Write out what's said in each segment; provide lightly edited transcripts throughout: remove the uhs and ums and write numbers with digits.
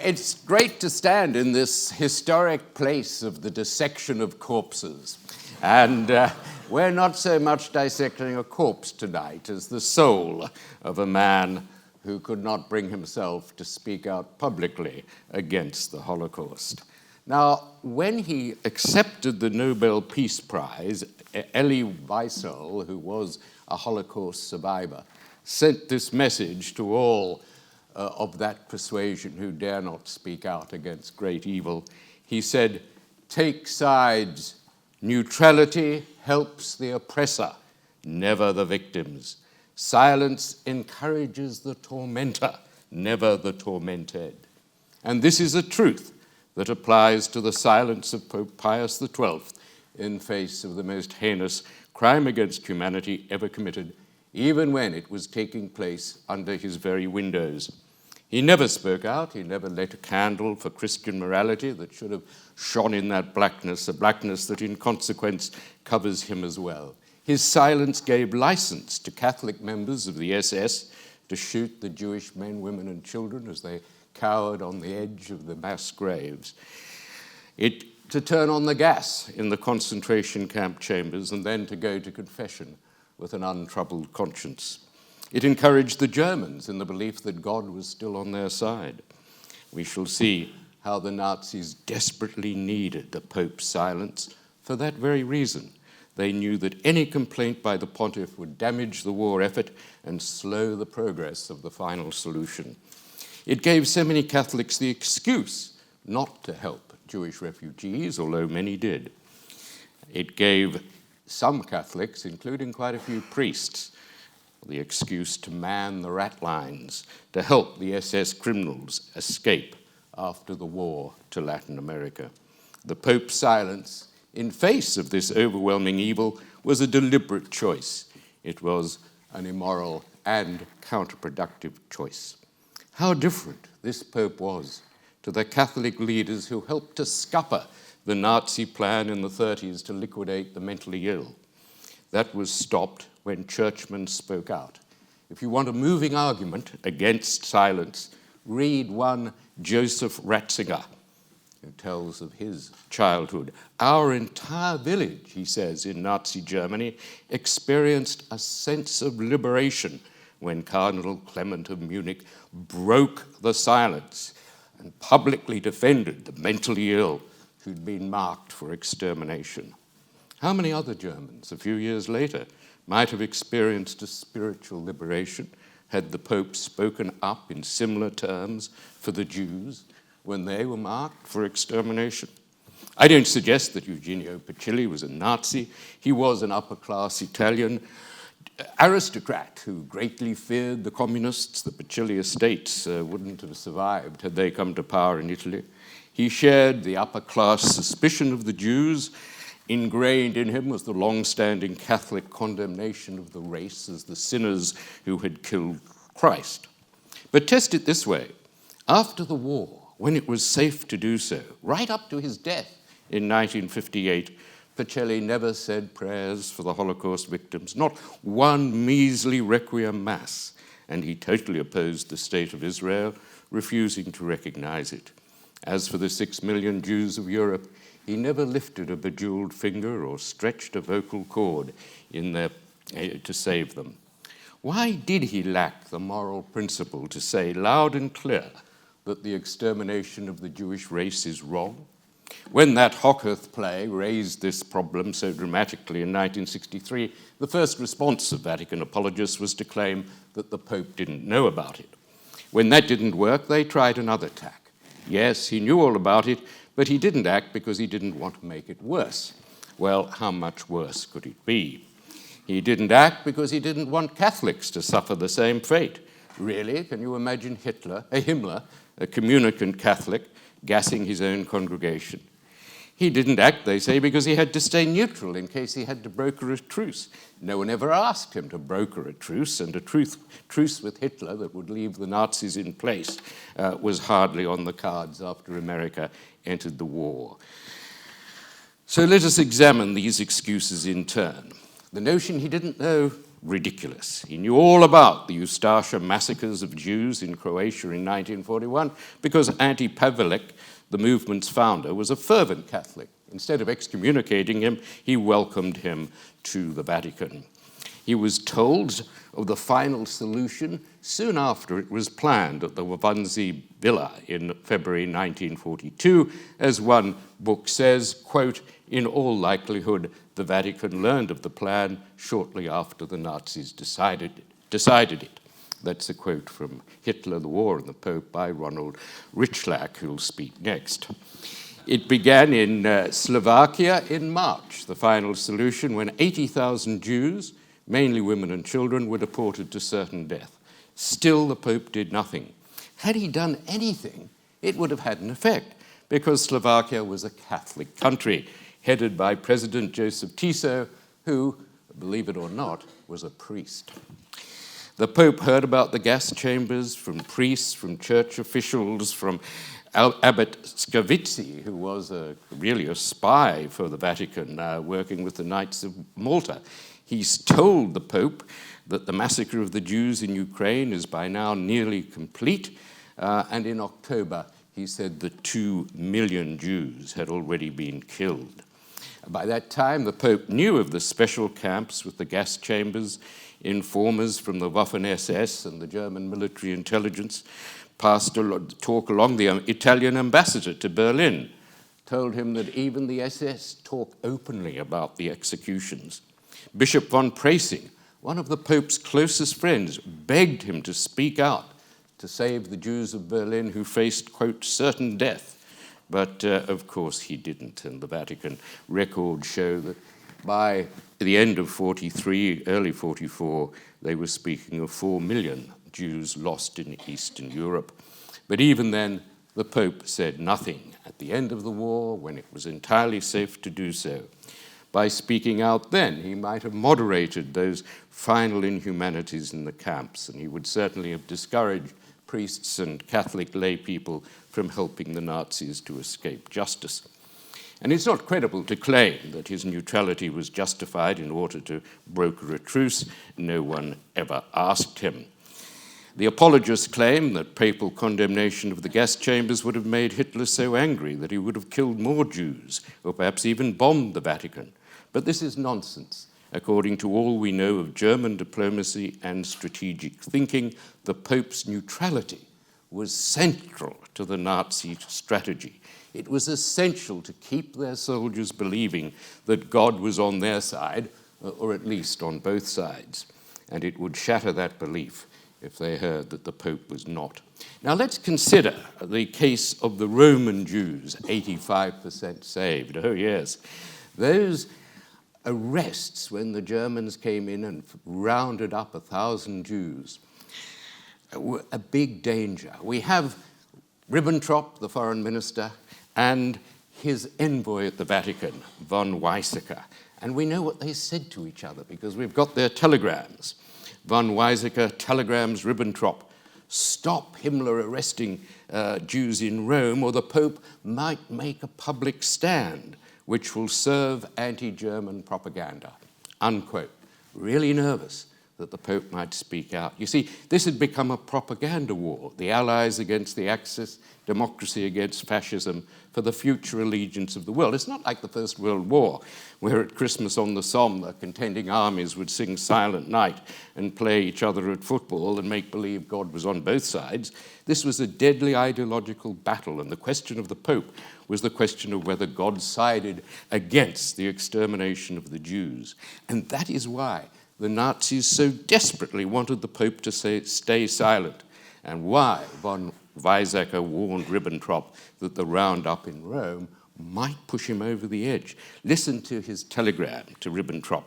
It's great to stand in this historic place of the dissection of corpses. And we're not so much dissecting a corpse tonight as the soul of a man who could not bring himself to speak out publicly against the Holocaust. Now, when he accepted the Nobel Peace Prize, Elie Wiesel, who was a Holocaust survivor, sent this message to all of that persuasion who dare not speak out against great evil. He said, "Take sides. Neutrality helps the oppressor, never the victims. Silence encourages the tormentor, never the tormented." And this is a truth that applies to the silence of Pope Pius XII in face of the most heinous crime against humanity ever committed, even when it was taking place under his very windows. He never spoke out. He never lit a candle for Christian morality that should have shone in that blackness, a blackness that in consequence covers him as well. His silence gave license to Catholic members of the SS to shoot the Jewish men, women, and children as they cowered on the edge of the mass graves. To turn on the gas in the concentration camp chambers and then to go to confession with an untroubled conscience. It encouraged the Germans in the belief that God was still on their side. We shall see how the Nazis desperately needed the Pope's silence for that very reason. They knew that any complaint by the pontiff would damage the war effort and slow the progress of the final solution. It gave so many Catholics the excuse not to help Jewish refugees, although many did. It gave some Catholics, including quite a few priests, the excuse to man the rat lines to help the SS criminals escape after the war to Latin America. The Pope's silence in face of this overwhelming evil was a deliberate choice. It was an immoral and counterproductive choice. How different this Pope was to the Catholic leaders who helped to scupper the Nazi plan in the 30s to liquidate the mentally ill. That was stopped when churchmen spoke out. If you want a moving argument against silence, read one Joseph Ratzinger, who tells of his childhood. Our entire village, he says, in Nazi Germany, experienced a sense of liberation when Cardinal Clement of Munich broke the silence and publicly defended the mentally ill who'd been marked for extermination. How many other Germans, a few years later, might have experienced a spiritual liberation had the Pope spoken up in similar terms for the Jews when they were marked for extermination? I don't suggest that Eugenio Pacilli was a Nazi. He was an upper-class Italian aristocrat who greatly feared the communists. The Pacilli estates wouldn't have survived had they come to power in Italy. He shared the upper-class suspicion of the Jews. Ingrained in him was the long-standing Catholic condemnation of the race as the sinners who had killed Christ. But test it this way. After the war, when it was safe to do so, right up to his death in 1958, Pacilli never said prayers for the Holocaust victims, not one measly requiem mass, and he totally opposed the state of Israel, refusing to recognize it. As for the 6 million Jews of Europe, he never lifted a bejeweled finger or stretched a vocal cord to save them. Why did he lack the moral principle to say loud and clear that the extermination of the Jewish race is wrong? When that Holocaust play raised this problem so dramatically in 1963, the first response of Vatican apologists was to claim that the Pope didn't know about it. When that didn't work, they tried another tack. Yes, he knew all about it, but he didn't act because he didn't want to make it worse. Well, how much worse could it be? He didn't act because he didn't want Catholics to suffer the same fate. Really? Can you imagine Himmler, a communicant Catholic, gassing his own congregation? He didn't act, they say, because he had to stay neutral in case he had to broker a truce. No one ever asked him to broker a truce, and a truce with Hitler that would leave the Nazis in place was hardly on the cards after America entered the war. So let us examine these excuses in turn. The notion he didn't know ridiculous. He knew all about the Ustasha massacres of Jews in Croatia in 1941 because Ante-Pavelić, the movement's founder, was a fervent Catholic. Instead of excommunicating him, he welcomed him to the Vatican. He was told of the final solution soon after it was planned at the Wannsee Villa in February 1942. As one book says, quote, "In all likelihood, the Vatican learned of the plan shortly after the Nazis decided it." That's a quote from Hitler, the War and the Pope by Ronald Richlack, who'll speak next. It began in Slovakia in March, the final solution, when 80,000 Jews, mainly women and children, were deported to certain death. Still, the Pope did nothing. Had he done anything, it would have had an effect, because Slovakia was a Catholic country, headed by President Joseph Tiso, who, believe it or not, was a priest. The Pope heard about the gas chambers from priests, from church officials, from Abbot Scavizzi, who was really a spy for the Vatican, working with the Knights of Malta. He's told the Pope that the massacre of the Jews in Ukraine is by now nearly complete, and in October he said that 2 million Jews had already been killed. By that time, the Pope knew of the special camps with the gas chambers. Informers from the Waffen-SS and the German military intelligence passed a talk along. The Italian ambassador to Berlin told him that even the SS talk openly about the executions. Bishop von Preysing, one of the Pope's closest friends, begged him to speak out to save the Jews of Berlin who faced, quote, certain death. But, of course, he didn't, and the Vatican records show that by the end of 43, early 44, they were speaking of 4 million Jews lost in Eastern Europe. But even then, the Pope said nothing. At the end of the war, when it was entirely safe to do so, by speaking out then, he might have moderated those final inhumanities in the camps, and he would certainly have discouraged priests and Catholic lay people from helping the Nazis to escape justice. And it's not credible to claim that his neutrality was justified in order to broker a truce. No one ever asked him. The apologists claim that papal condemnation of the gas chambers would have made Hitler so angry that he would have killed more Jews, or perhaps even bombed the Vatican. But this is nonsense. According to all we know of German diplomacy and strategic thinking, the Pope's neutrality was central to the Nazi strategy. It was essential to keep their soldiers believing that God was on their side, or at least on both sides. And it would shatter that belief if they heard that the Pope was not. Now let's consider the case of the Roman Jews, 85% saved. Oh yes, those arrests when the Germans came in and rounded up 1,000 Jews were a big danger. We have Ribbentrop, the foreign minister, and his envoy at the Vatican, von Weizsäcker. And we know what they said to each other because we've got their telegrams. Von Weizsäcker telegrams Ribbentrop, stop Himmler arresting Jews in Rome, or the Pope might make a public stand which will serve anti-German propaganda, unquote. Really nervous that the Pope might speak out. You see, this had become a propaganda war, the Allies against the Axis, democracy against fascism, for the future allegiance of the world. It's not like the First World War, where at Christmas on the Somme, the contending armies would sing Silent Night and play each other at football and make believe God was on both sides. This was a deadly ideological battle, and the question of the Pope was the question of whether God sided against the extermination of the Jews. And that is why the Nazis so desperately wanted the Pope to stay silent, and why von Weizsäcker warned Ribbentrop that the roundup in Rome might push him over the edge. Listen to his telegram to Ribbentrop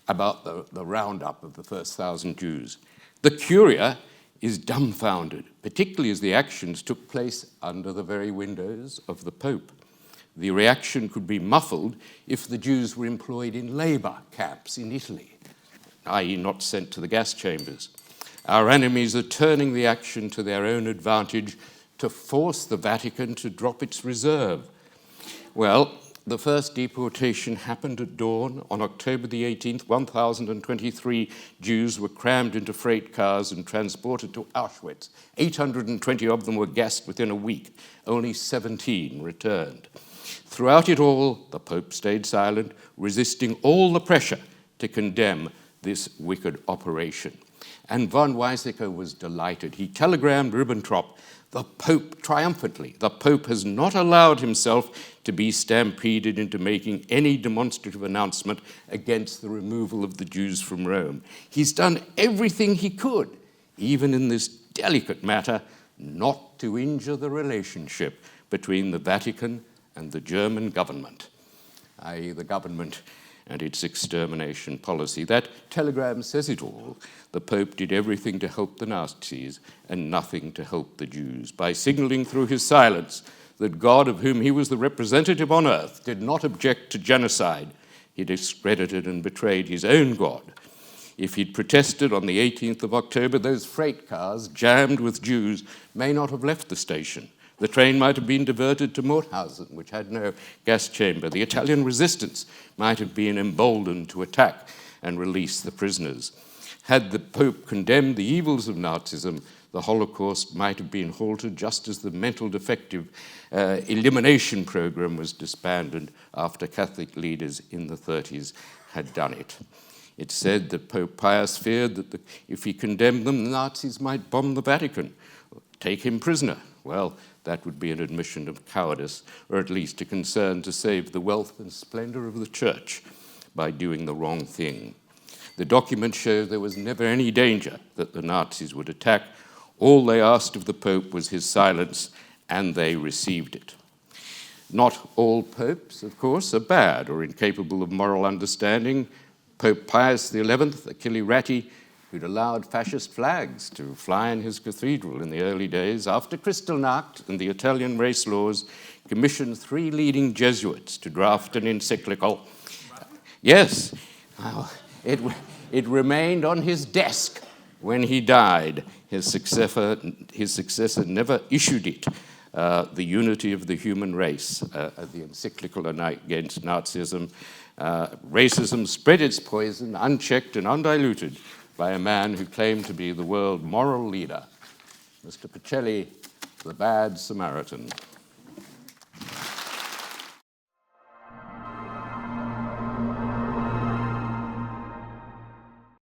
about the roundup of the first 1,000 Jews. The Curia is dumbfounded, particularly as the actions took place under the very windows of the Pope. The reaction could be muffled if the Jews were employed in labor camps in Italy, i.e. not sent to the gas chambers. Our enemies are turning the action to their own advantage to force the Vatican to drop its reserve. Well, The first deportation happened at dawn. On October the 18th, 1,023 Jews were crammed into freight cars and transported to Auschwitz. 820 of them were gassed within a week. Only 17 returned. Throughout it all, the Pope stayed silent, resisting all the pressure to condemn this wicked operation. And von Weizsäcker was delighted. He telegrammed Ribbentrop, the Pope, triumphantly, the Pope has not allowed himself to be stampeded into making any demonstrative announcement against the removal of the Jews from Rome. He's done everything he could, even in this delicate matter, not to injure the relationship between the Vatican and the German government, i.e. the government and its extermination policy. That telegram says it all. The Pope did everything to help the Nazis and nothing to help the Jews. By signaling through his silence that God, of whom he was the representative on earth, did not object to genocide, he discredited and betrayed his own God. If he'd protested on the 18th of October, those freight cars, jammed with Jews, may not have left the station. The train might have been diverted to Mauthausen, which had no gas chamber. The Italian resistance might have been emboldened to attack and release the prisoners. Had the Pope condemned the evils of Nazism, the Holocaust might have been halted just as the mental defective elimination program was disbanded after Catholic leaders in the 30s had done it. It's said that Pope Pius feared that if he condemned them, the Nazis might bomb the Vatican, take him prisoner. Well, that would be an admission of cowardice, or at least a concern to save the wealth and splendor of the church by doing the wrong thing. The documents show there was never any danger that the Nazis would attack. All they asked of the Pope was his silence, and they received it. Not all popes, of course, are bad or incapable of moral understanding. Pope Pius XI, Achille Ratti, who'd allowed fascist flags to fly in his cathedral in the early days, after Kristallnacht and the Italian race laws, commissioned 3 leading Jesuits to draft an encyclical. Yes, it remained on his desk when he died. His successor never issued it. The Unity of the Human Race, the encyclical against Nazism. Racism spread its poison, unchecked and undiluted, by a man who claimed to be the world moral leader, Mr. Pacelli, the Bad Samaritan.